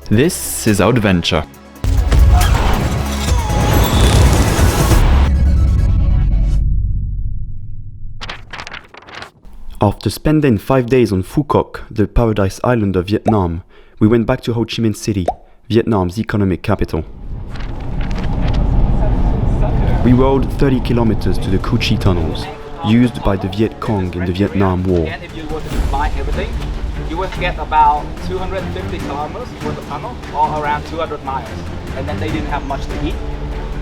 This is our adventure. After spending 5 days on Phu Quoc, the paradise island of Vietnam, we went back to Ho Chi Minh City, Vietnam's economic capital. We rode 30 kilometers to the Cu Chi tunnels, used by the Viet Cong in the Vietnam War. And if you were to combine everything, you would get about 250 kilometers worth of tunnel, or around 200 miles. And then they didn't have much to eat.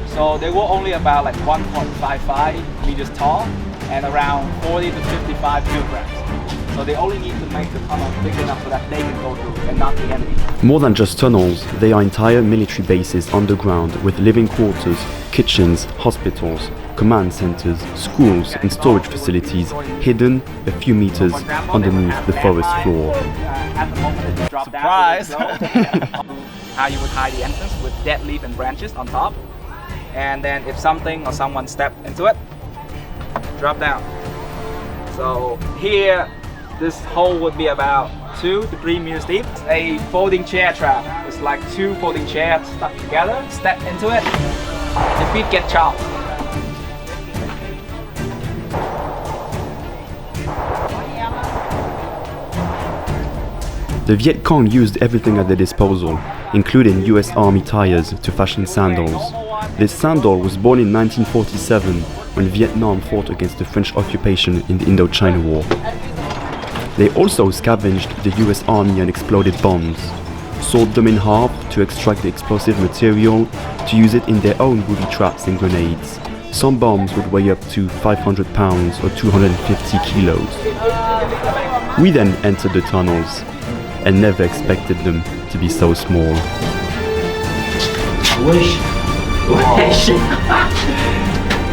So they were only about like 1.55 meters tall and around 40 to 55 kilograms. So they only need to make the tunnel big enough so that they can go through and not the enemy. More than just tunnels, they are entire military bases underground with living quarters, kitchens, hospitals, command centers, schools and storage facilities hidden a few meters underneath the forest floor. At the moment it dropped Surprise! down. How you would hide the entrance with dead leaf and branches on top. And then if something or someone stepped into it, drop down. So here, this hole would be about 2 to 3 meters deep. A folding chair trap. It's like 2 folding chairs stuck together. Step into it, the feet get chopped. The Viet Cong used everything at their disposal, including US Army tires to fashion sandals. This sandal was born in 1947 when Vietnam fought against the French occupation in the Indochina War. They also scavenged the US Army and exploded bombs, sawed them in half to extract the explosive material to use it in their own booby traps and grenades. Some bombs would weigh up to 500 pounds or 250 kilos. We then entered the tunnels and never expected them to be so small. Wesh. Wesh.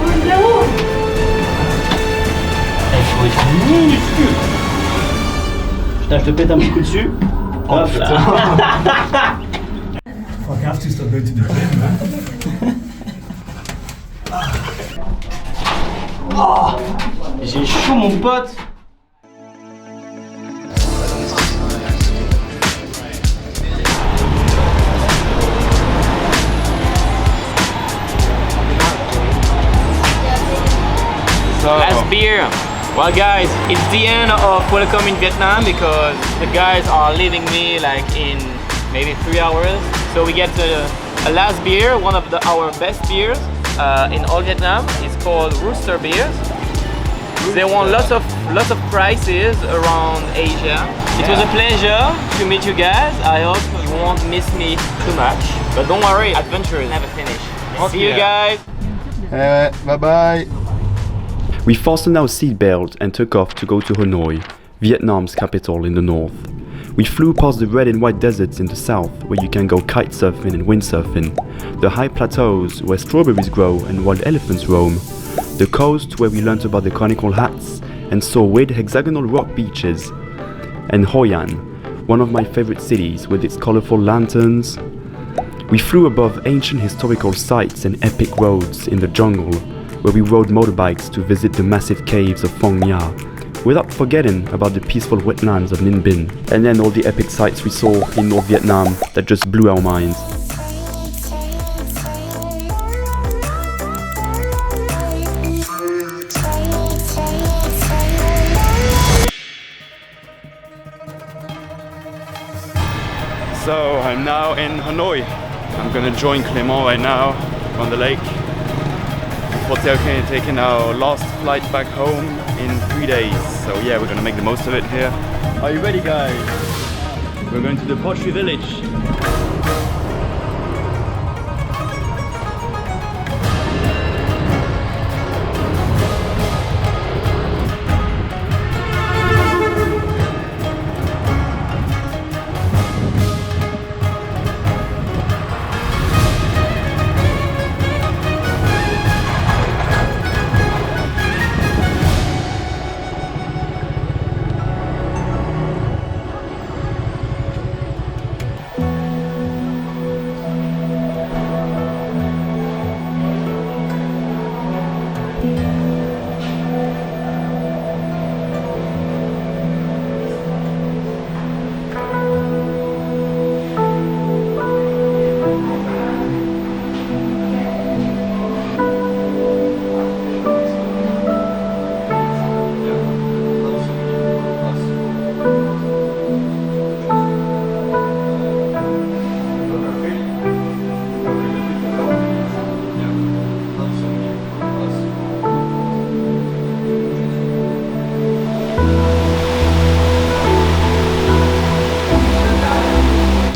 Oh non. Il faut être minuscule. Putain, je te pète un petit coup dessus. Hop là. Fuck, I have to start going to the gym, man. Oh, j'ai chaud mon pote. Last beer. Well guys, it's the end of Welcome in Vietnam because the guys are leaving me like in maybe 3 hours. So we get a last beer, one of our best beers in all Vietnam. It's called Rooster Beers. They won lots of prizes around Asia. It was a pleasure to meet you guys. I hope you won't miss me too much. But don't worry, adventures never finish. See you guys. Bye bye. We fastened our seatbelt and took off to go to Hanoi, Vietnam's capital in the north. We flew past the red and white deserts in the south, where you can go kite surfing and windsurfing, the high plateaus where strawberries grow and wild elephants roam, the coast where we learnt about the conical hats and saw weird hexagonal rock beaches, and Hoi An, one of my favorite cities with its colorful lanterns. We flew above ancient historical sites and epic roads in the jungle, where we rode motorbikes to visit the massive caves of Phong Nha, without forgetting about the peaceful wetlands of Ninh Binh, and then all the epic sights we saw in North Vietnam that just blew our minds. So I'm now in Hanoi. I'm gonna join Clément right now on the lake. We're taking our last flight back home in 3 days. So yeah, we're gonna make the most of it here. Are you ready, guys? We're going to the Pottery Village.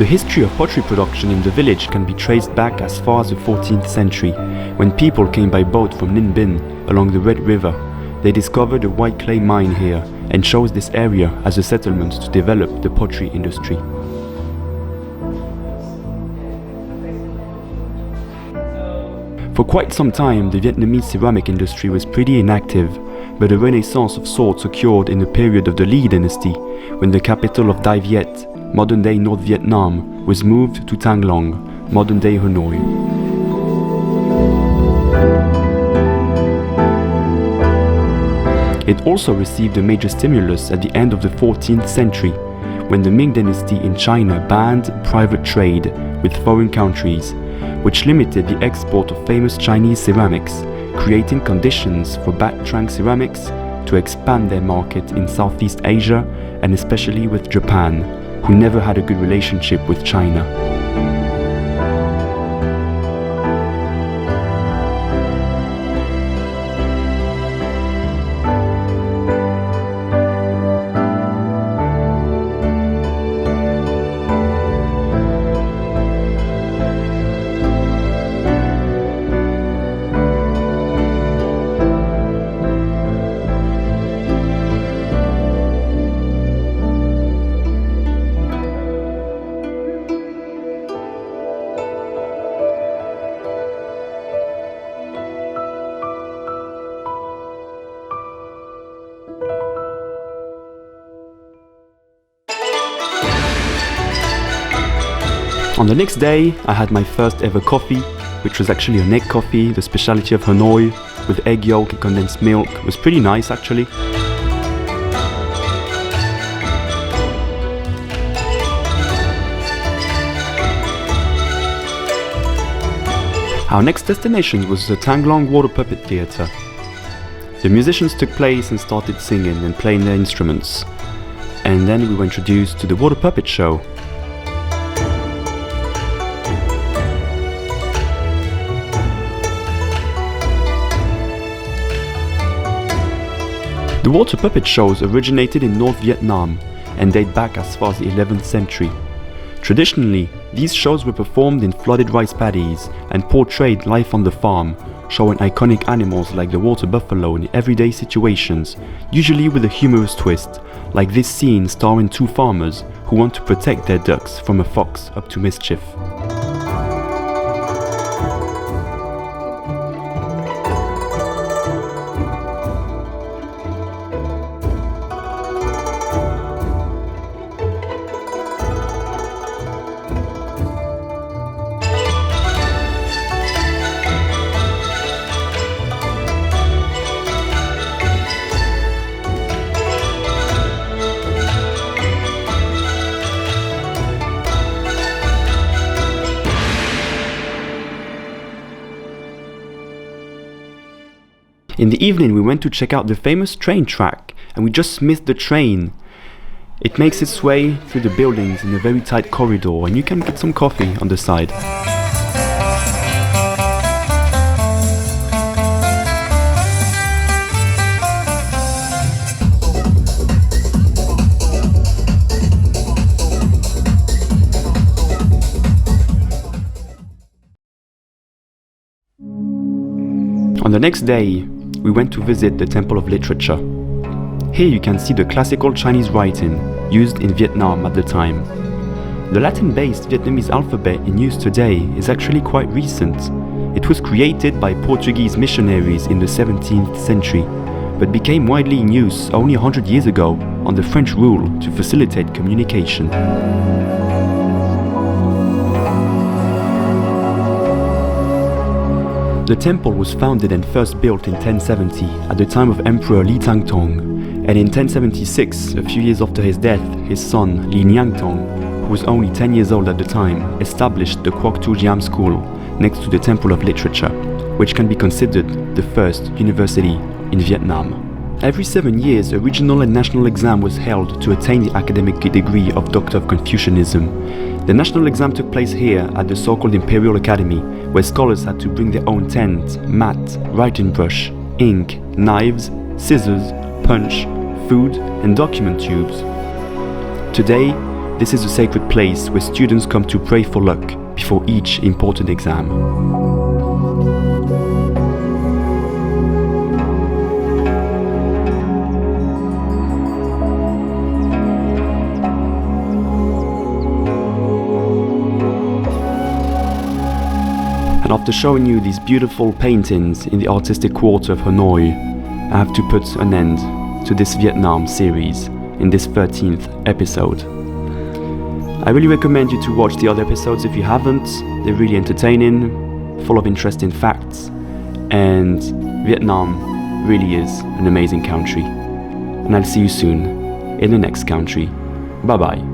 The history of pottery production in the village can be traced back as far as the 14th century, when people came by boat from Ninh Binh along the Red River. They discovered a white clay mine here and chose this area as a settlement to develop the pottery industry. For quite some time, the Vietnamese ceramic industry was pretty inactive, but a renaissance of sorts occurred in the period of the Le dynasty, when the capital of Dai Viet, modern-day North Vietnam, was moved to Thang, modern-day Hanoi. It also received a major stimulus at the end of the 14th century, when the Ming dynasty in China banned private trade with foreign countries, which limited the export of famous Chinese ceramics, creating conditions for Bat Trang ceramics to expand their market in Southeast Asia and especially with Japan, who never had a good relationship with China. On the next day, I had my first ever coffee, which was actually an egg coffee, the specialty of Hanoi, with egg yolk and condensed milk. It was pretty nice actually. Our next destination was the Thang Water Puppet Theatre. The musicians took place and started singing and playing their instruments. And then we were introduced to the water puppet show. The water puppet shows originated in North Vietnam and date back as far as the 11th century. Traditionally, these shows were performed in flooded rice paddies and portrayed life on the farm, showing iconic animals like the water buffalo in everyday situations, usually with a humorous twist, like this scene starring two farmers who want to protect their ducks from a fox up to mischief. In the evening we went to check out the famous train track, and we just missed the train. It makes its way through the buildings in a very tight corridor, and you can get some coffee on the side. On the next day, we went to visit the Temple of Literature. Here you can see the classical Chinese writing used in Vietnam at the time. The Latin-based Vietnamese alphabet in use today is actually quite recent. It was created by Portuguese missionaries in the 17th century, but became widely in use only 100 years ago under French rule to facilitate communication. The temple was founded and first built in 1070 at the time of Emperor Li Tangtong, and in 1076, a few years after his death, his son Li Nyanhtong, who was only 10 years old at the time, established the Quoc Giam school next to the Temple of Literature, which can be considered the first university in Vietnam. Every 7 years, a regional and national exam was held to attain the academic degree of Doctor of Confucianism. The national exam took place here at the so-called Imperial Academy, where scholars had to bring their own tent, mat, writing brush, ink, knives, scissors, punch, food, and document tubes. Today, This is a sacred place where students come to pray for luck before each important exam. And after showing you these beautiful paintings in the artistic quarter of Hanoi, I have to put an end to this Vietnam series in this 13th episode. I really recommend you to watch the other episodes if you haven't. They're really entertaining, full of interesting facts, and Vietnam really is an amazing country. And I'll see you soon in the next country. Bye bye.